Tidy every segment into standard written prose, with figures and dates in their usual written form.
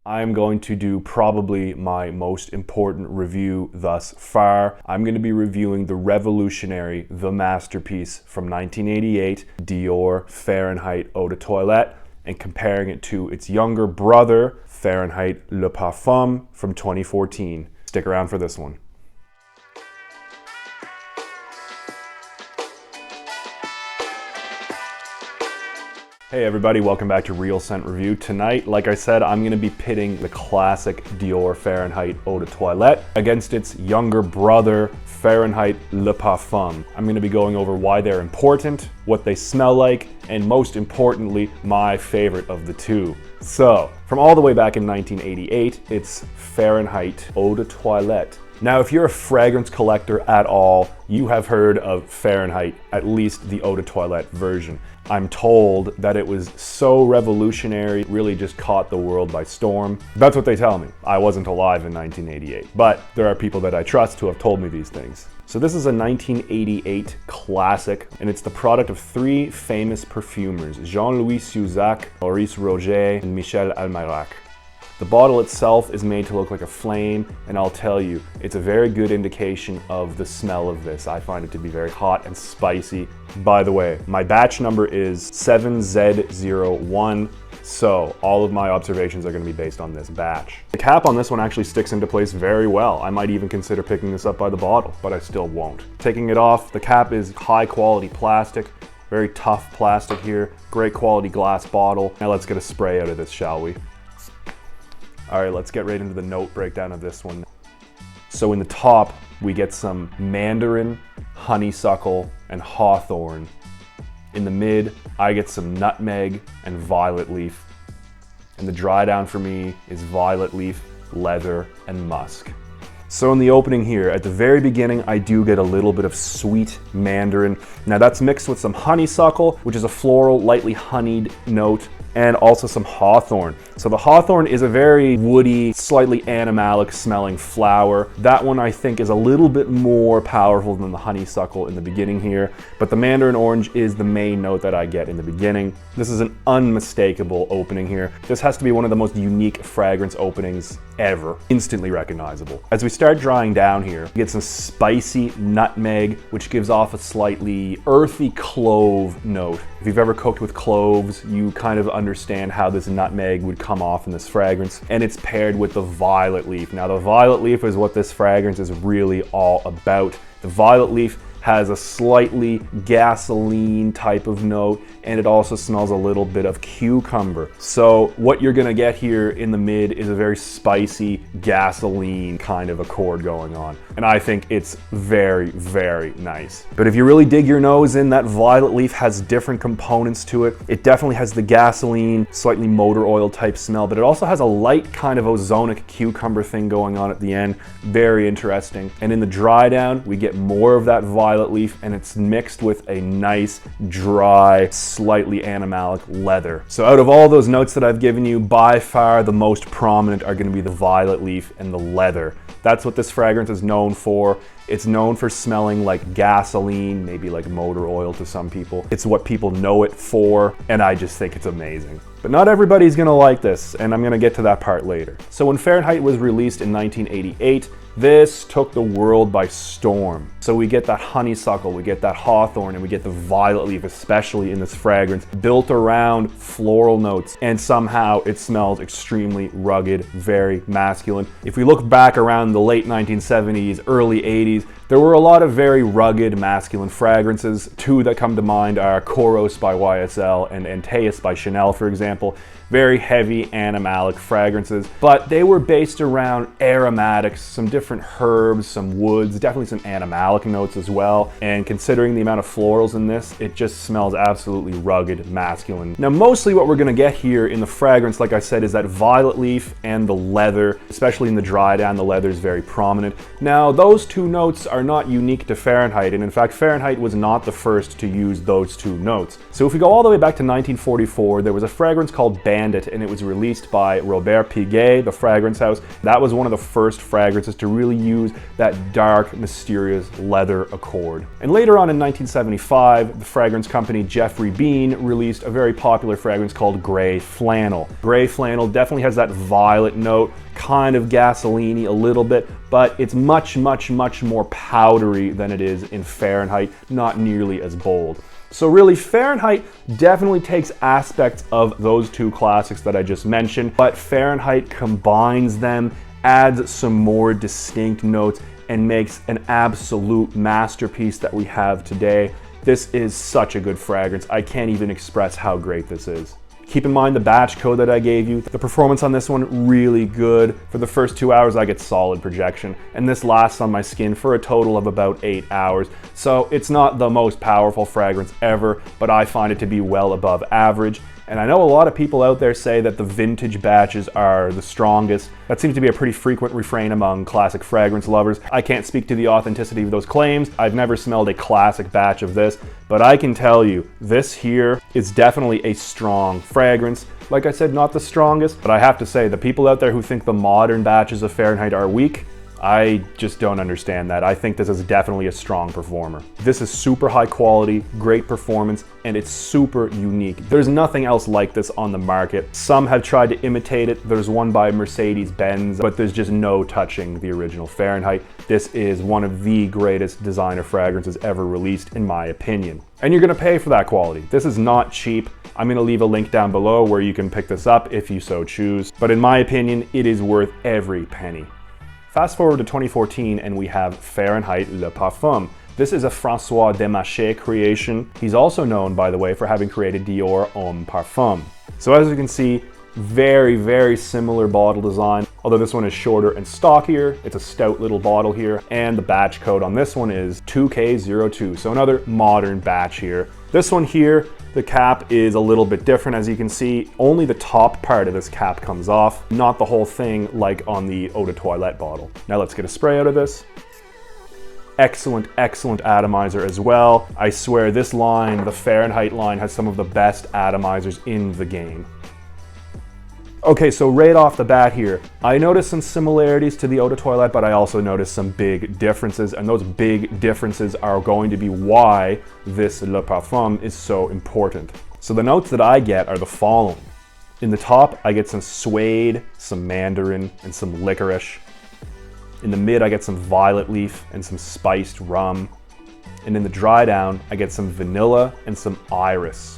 I'm going to do probably my most important review thus far. I'm going to be reviewing the revolutionary, the masterpiece from 1988, Dior Fahrenheit Eau de Toilette, and comparing it to its younger brother, Fahrenheit Le Parfum from 2014. Stick around for this one. Hey everybody, welcome back to Real Scent Review. Tonight, like I said, I'm going to be pitting the classic Dior Fahrenheit Eau de Toilette against its younger brother, Fahrenheit Le Parfum. I'm going to be going over why they're important, what they smell like, and most importantly, my favorite of the two. So, from all the way back in 1988, it's Fahrenheit Eau de Toilette. Now, if you're a fragrance collector at all, you have heard of Fahrenheit, at least the Eau de Toilette version. I'm told that it was so revolutionary, it really just caught the world by storm. That's what they tell me. I wasn't alive in 1988, but there are people that I trust who have told me these things. So this is a 1988 classic, and it's the product of three famous perfumers, Jean-Louis Suzak, Maurice Roget, and Michel Almayrac. The bottle itself is made to look like a flame, and I'll tell you, it's a very good indication of the smell of this. I find it to be very hot and spicy. By the way, my batch number is 7Z01, so all of my observations are going to be based on this batch. The cap on this one actually sticks into place very well. I might even consider picking this up by the bottle, but I still won't. Taking it off, the cap is high quality plastic, very tough plastic here, great quality glass bottle. Now let's get a spray out of this, shall we? All right, let's get right into the note breakdown of this one. So in the top, we get some mandarin, honeysuckle, and hawthorn. In the mid, I get some nutmeg and violet leaf. And the dry down for me is violet leaf, leather, and musk. So in the opening here, at the very beginning, I do get a little bit of sweet mandarin. Now that's mixed with some honeysuckle, which is a floral, lightly honeyed note, and also some hawthorn. So the hawthorn is a very woody, slightly animalic smelling flower. That one I think is a little bit more powerful than the honeysuckle in the beginning here, but the mandarin orange is the main note that I get in the beginning. This is an unmistakable opening here. This has to be one of the most unique fragrance openings ever. Instantly recognizable. As we start drying down here, we get some spicy nutmeg, which gives off a slightly earthy clove note. If you've ever cooked with cloves, you kind of understand how this nutmeg would come off in this fragrance, and it's paired with the violet leaf. Now the violet leaf is what this fragrance is really all about. The violet leaf has a slightly gasoline type of note, and it also smells a little bit of cucumber. So what you're gonna get here in the mid is a very spicy gasoline kind of accord going on. And I think it's very, very nice. But if you really dig your nose in, that violet leaf has different components to it. It definitely has the gasoline, slightly motor oil type smell, but it also has a light kind of ozonic cucumber thing going on at the end. Very interesting. And in the dry down, we get more of that violet leaf, and it's mixed with a nice, dry, slightly animalic leather. So out of all those notes that I've given you, by far the most prominent are going to be the violet leaf and the leather. That's what this fragrance is known for. It's known for smelling like gasoline, maybe like motor oil to some people. It's what people know it for, and I just think it's amazing. But not everybody's gonna like this, and I'm gonna get to that part later. So when Fahrenheit was released in 1988, this took the world by storm. So we get that honeysuckle, we get that hawthorn, and we get the violet leaf, especially in this fragrance, built around floral notes, and somehow it smells extremely rugged, very masculine. If we look back around the late 1970s, early 80s, there were a lot of very rugged masculine fragrances. Two that come to mind are Koros by YSL and Antaeus by Chanel, for example. Very heavy animalic fragrances, but they were based around aromatics, some different herbs, some woods, definitely some animalic notes as well. And considering the amount of florals in this, it just smells absolutely rugged, masculine. Now, mostly what we're gonna get here in the fragrance, like I said, is that violet leaf and the leather, especially in the dry down, the leather is very prominent. Now, those two notes are not unique to Fahrenheit, and in fact, Fahrenheit was not the first to use those two notes. So if we go all the way back to 1944, there was a fragrance called Bandit, and it was released by Robert Piguet, the fragrance house. That was one of the first fragrances to really use that dark, mysterious leather accord. And later on in 1975, the fragrance company Jeffrey Bean released a very popular fragrance called Grey Flannel. Grey Flannel definitely has that violet note, kind of gasoline-y a little bit, but it's much more powdery than it is in Fahrenheit, not nearly as bold. So really, Fahrenheit definitely takes aspects of those two classics that I just mentioned, but Fahrenheit combines them, adds some more distinct notes, and makes an absolute masterpiece that we have today. This is such a good fragrance. I can't even express how great this is. Keep in mind the batch code that I gave you. The performance on this one, really good. For the first 2 hours, I get solid projection, and this lasts on my skin for a total of about 8 hours. So it's not the most powerful fragrance ever, but I find it to be well above average. And I know a lot of people out there say that the vintage batches are the strongest. That seems to be a pretty frequent refrain among classic fragrance lovers. I can't speak to the authenticity of those claims. I've never smelled a classic batch of this, but I can tell you, this here is definitely a strong fragrance. Like I said, not the strongest, but I have to say, the people out there who think the modern batches of Fahrenheit are weak, I just don't understand that. I think this is definitely a strong performer. This is super high quality, great performance, and it's super unique. There's nothing else like this on the market. Some have tried to imitate it. There's one by Mercedes-Benz, but there's just no touching the original Fahrenheit. This is one of the greatest designer fragrances ever released, in my opinion. And you're gonna pay for that quality. This is not cheap. I'm gonna leave a link down below where you can pick this up if you so choose. But in my opinion, it is worth every penny. Fast forward to 2014 and we have Fahrenheit Le Parfum. This is a François Desmarchais creation. He's also known, by the way, for having created Dior Homme Parfum. So as you can see, very similar bottle design, although this one is shorter and stockier. It's a stout little bottle here, and the batch code on this one is 2K02, so another modern batch here. This one here, the cap is a little bit different. As you can see, only the top part of this cap comes off, not the whole thing like on the Eau de Toilette bottle. Now let's get a spray out of this. Excellent atomizer as well. I swear this line, the Fahrenheit line, has some of the best atomizers in the game. Okay, so right off the bat here, I noticed some similarities to the Eau de Toilette, but I also noticed some big differences, and those big differences are going to be why this Le Parfum is so important. So the notes that I get are the following. In the top, I get some suede, some mandarin, and some licorice. In the mid, I get some violet leaf and some spiced rum. And in the dry down, I get some vanilla and some iris.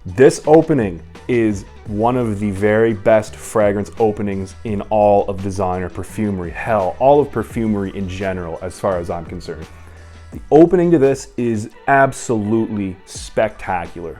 This opening is one of the very best fragrance openings in all of designer perfumery. Hell, all of perfumery in general, as far as I'm concerned. The opening to this is absolutely spectacular.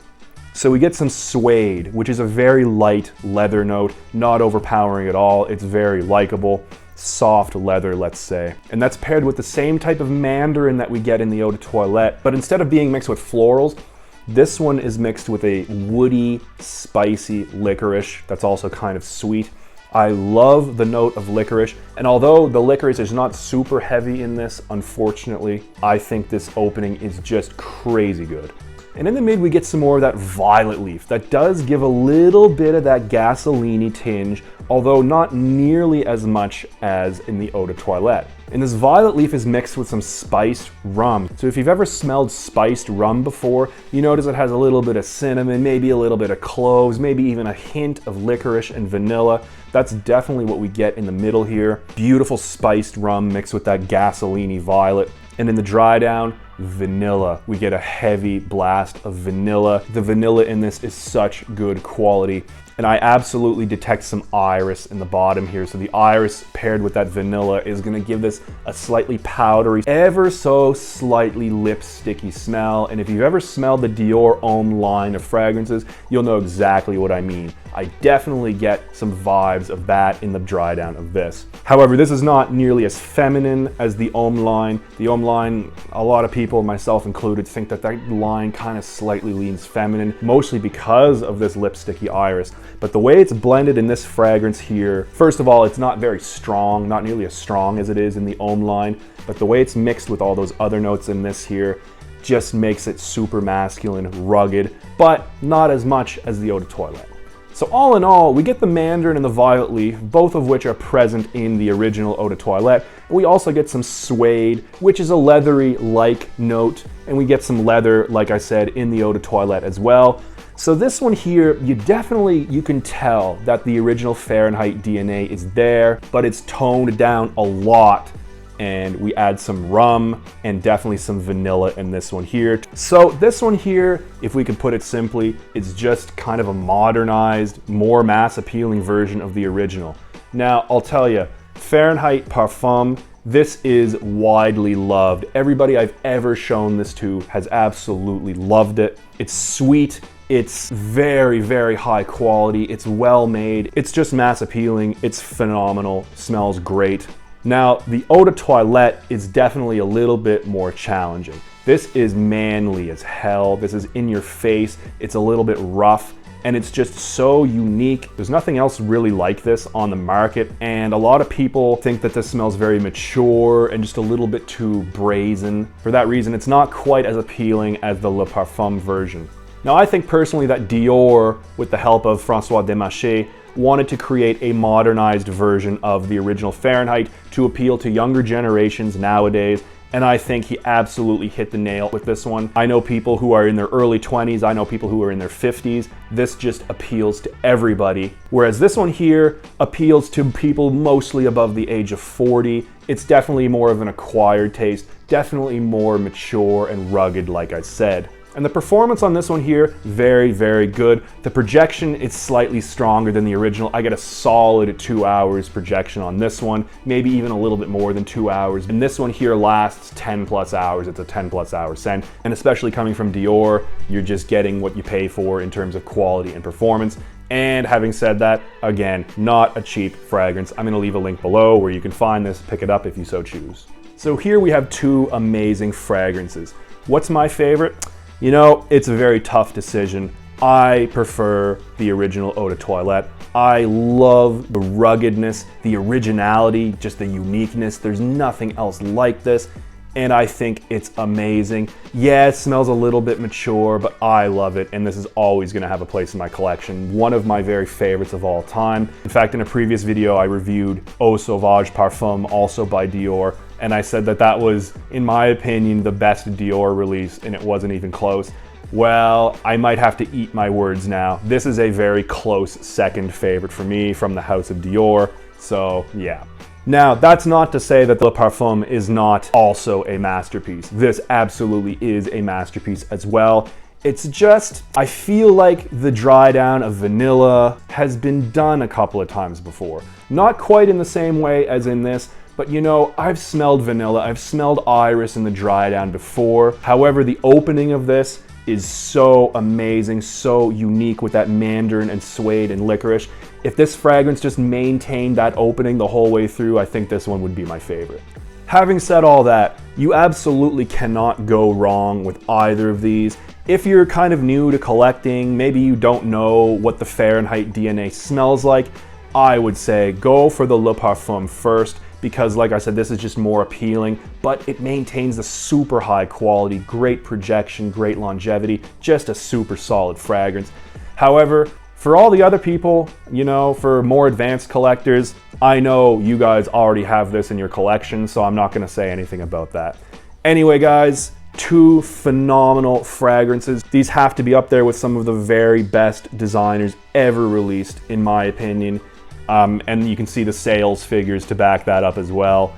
So we get some suede, which is a very light leather note, not overpowering at all. It's very likable, soft leather, let's say. And that's paired with the same type of mandarin that we get in the Eau de Toilette, but instead of being mixed with florals, this one is mixed with a woody, spicy licorice that's also kind of sweet. I love the note of licorice, and although the licorice is not super heavy in this, unfortunately, I think this opening is just crazy good. And in the mid, we get some more of that violet leaf that does give a little bit of that gasoline-y tinge, although not nearly as much as in the Eau de Toilette. And this violet leaf is mixed with some spiced rum. So if you've ever smelled spiced rum before, you notice it has a little bit of cinnamon, maybe a little bit of cloves, maybe even a hint of licorice and vanilla. That's definitely what we get in the middle here. Beautiful spiced rum mixed with that gasoline-y violet. And in the dry down, vanilla. We get a heavy blast of vanilla. The vanilla in this is such good quality. And I absolutely detect some iris in the bottom here. So the iris paired with that vanilla is gonna give this a slightly powdery, ever so slightly lipsticky smell. And if you've ever smelled the Dior Homme line of fragrances, you'll know exactly what I mean. I definitely get some vibes of that in the dry down of this. However, this is not nearly as feminine as the Homme line. The Homme line, a lot of people, myself included, think that that line kind of slightly leans feminine, mostly because of this lipsticky iris. But the way it's blended in this fragrance here, first of all, it's not very strong, not nearly as strong as it is in the Homme line, but the way it's mixed with all those other notes in this here, just makes it super masculine, rugged, but not as much as the Eau de Toilette. So all in all, we get the mandarin and the violet leaf, both of which are present in the original Eau de Toilette. We also get some suede, which is a leathery-like note, and we get some leather, like I said, in the Eau de Toilette as well. So this one here, you can tell that the original Fahrenheit DNA is there, but it's toned down a lot. And we add some rum and definitely some vanilla in this one here. So this one here, if we could put it simply, it's just kind of a modernized, more mass appealing version of the original. Now, I'll tell you, Fahrenheit Parfum, this is widely loved. Everybody I've ever shown this to has absolutely loved it. It's sweet. It's very, very high quality. It's well made. It's just mass appealing. It's phenomenal. Smells great. Now, the Eau de Toilette is definitely a little bit more challenging. This is manly as hell. This is in your face. It's a little bit rough, and it's just so unique. There's nothing else really like this on the market, and a lot of people think that this smells very mature and just a little bit too brazen. For that reason, it's not quite as appealing as the Le Parfum version. Now, I think personally that Dior, with the help of François Desmarchais, wanted to create a modernized version of the original Fahrenheit to appeal to younger generations nowadays, and I think he absolutely hit the nail with this one. I know people who are in their early 20s, I know people who are in their 50s. This just appeals to everybody. Whereas this one here appeals to people mostly above the age of 40. It's definitely more of an acquired taste, definitely more mature and rugged, like I said. And the performance on this one here, very, very good. The projection is slightly stronger than the original. I get a solid 2 hours projection on this one, maybe even a little bit more than 2 hours. And this one here lasts 10 plus hours. It's a 10 plus hour scent. And especially coming from Dior, you're just getting what you pay for in terms of quality and performance. And having said that, again, not a cheap fragrance. I'm gonna leave a link below where you can find this, pick it up if you so choose. So here we have two amazing fragrances. What's my favorite? You know, it's a very tough decision. I prefer the original Eau de Toilette. I love the ruggedness, the originality, just the uniqueness. There's nothing else like this, and I think it's amazing. Yeah, it smells a little bit mature, but I love it, and this is always gonna have a place in my collection. One of my very favorites of all time. In fact, in a previous video, I reviewed Eau Sauvage Parfum, also by Dior, and I said that that was, in my opinion, the best Dior release, and it wasn't even close. Well, I might have to eat my words now. This is a very close second favorite for me from the house of Dior, so yeah. Now, that's not to say that Le Parfum is not also a masterpiece. This absolutely is a masterpiece as well. It's just, I feel like the dry down of vanilla has been done a couple of times before. Not quite in the same way as in this, but you know, I've smelled vanilla, I've smelled iris in the dry down before. However, the opening of this is so amazing, so unique with that mandarin and suede and licorice. If this fragrance just maintained that opening the whole way through, I think this one would be my favorite. Having said all that, you absolutely cannot go wrong with either of these. If you're kind of new to collecting, maybe you don't know what the Fahrenheit DNA smells like, I would say go for the Le Parfum first, because like I said, this is just more appealing, but it maintains the super high quality, great projection, great longevity, just a super solid fragrance. However, for all the other people, you know, for more advanced collectors, I know you guys already have this in your collection, so I'm not gonna say anything about that. Anyway, guys, two phenomenal fragrances. These have to be up there with some of the very best designers ever released, in my opinion. And you can see the sales figures to back that up as well.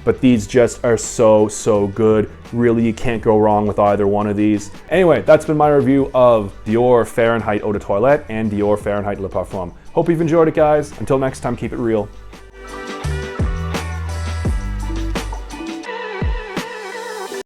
But these just are so, so good. Really, you can't go wrong with either one of these. Anyway, that's been my review of Dior Fahrenheit Eau de Toilette and Dior Fahrenheit Le Parfum. Hope you've enjoyed it, guys. Until next time, keep it real.